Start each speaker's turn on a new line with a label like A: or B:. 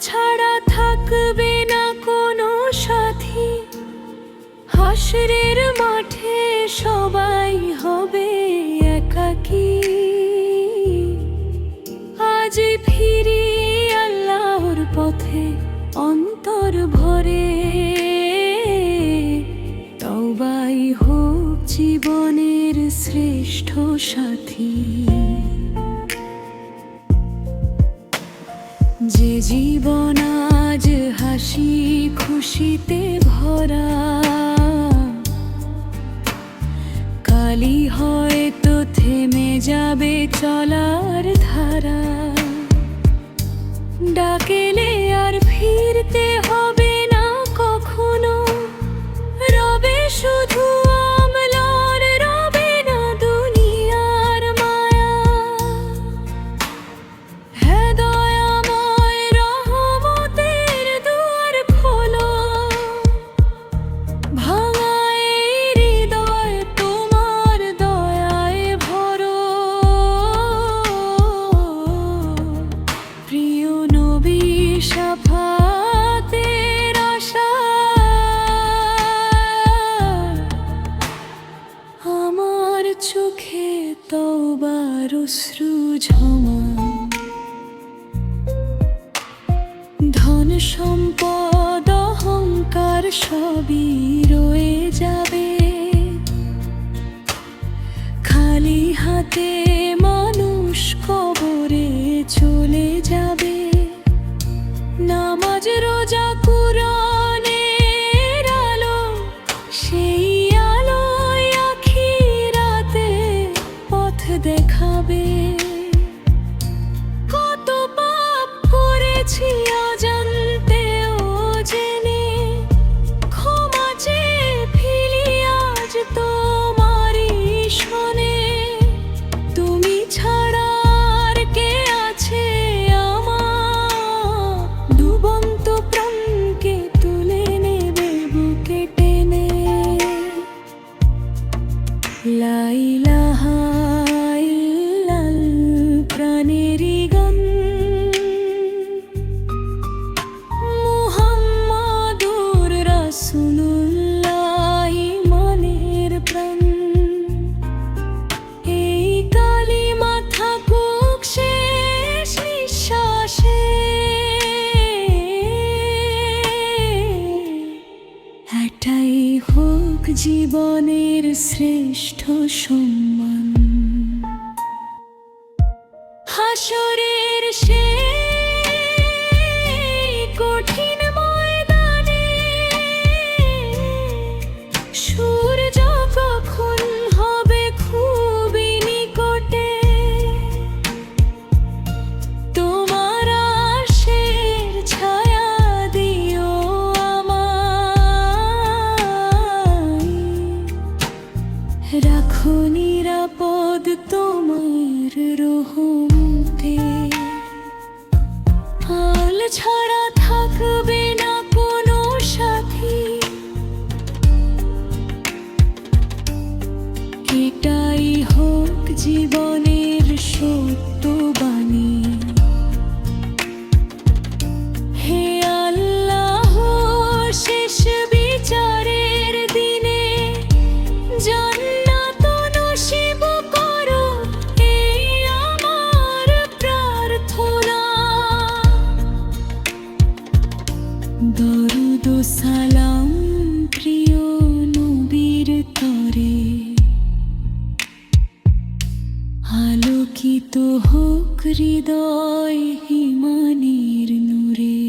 A: ছাড়া থাকবে না কোনো সাথী, হাসরের মাঠে সবাই হবে একাকী। আজ ফিরি আল্লাহর পথে অন্তর ভরে, তওবাই হোক জীবনের শ্রেষ্ঠ সাথী। যে জীবন আজ হাসি খুশিতে ভরা, কালই হয়তো থেমে যাবে চলার ধারা। ডাকেলে আর ফিরতে হবে না কখনো, রবে শুধু আমলার, রবে না দুনিয়ার মায়া। হে দয়াময় রহমতের দুয়ার খোলো, ভাঙা এই হৃদয় তোমার দয়ায় ভরো। প্রিয় নবী শাফাতের আশায়, আমার চোখে তওবার অশ্রু ঝমা। ধন সম্পদ অহংকার সবই রয়ে যাবে, খালি হাতে মানুষ কবরে চলে যাবে। নামাজ রোজা কুরআনের আলো, সেই আলোয় আখিরাতে পথ দেখাবে। কত পাপ করেছি অজান্তে ও জেনে, ক্ষমা চেয়ে ফিরি আজ তোমারই শনে। তুমি ছাড়া আর কে আছে আমার, ডুবন্ত প্রাণকে তুলে নেবে বুকে টেনে। লা ইলাহা ইল্লাল্লাহ প্রাণেরই গান, মুহাম্মাদুর রাসূলুল্লাহ ইমানের প্রাণ। এই কালিমা থাকুক শেষ নিঃশ্বাসে, এটাই হোক জীবনের শ্রেষ্ঠ সম্মান। হাসরের সেই কঠিন ময়দানে, সূর্য কখন হবে খুবই নিকটে, তোমার আশের ছায়া দিও আমায়। রাখো নিরাপদ তোমার রহমতে, হাল ছাড়া থাকবে না কোনো সাথী। এটাই হোক জীবনের সত্য বাণী। হে আল্লাহ, শেষ বিচারের দিনে জান্নাত নসিব করো, এই আমার প্রার্থনা। দরুদ ও সালাম প্রিয় নবীর তরে, আলোকিত হোক হৃদয় ইমানের নূরে।